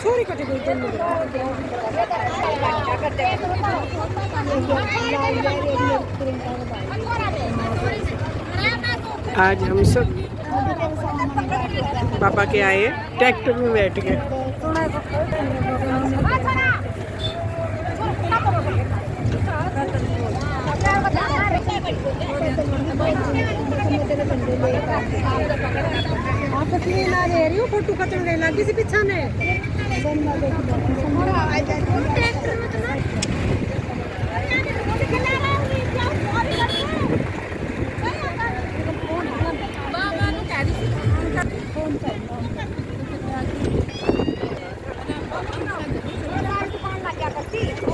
छोरी कटे गई आज हम सब पापा के आए ट्रैक्टर में बैठ गए। फोटो खचने लगी सी पीछा ने ट्रैक्टर में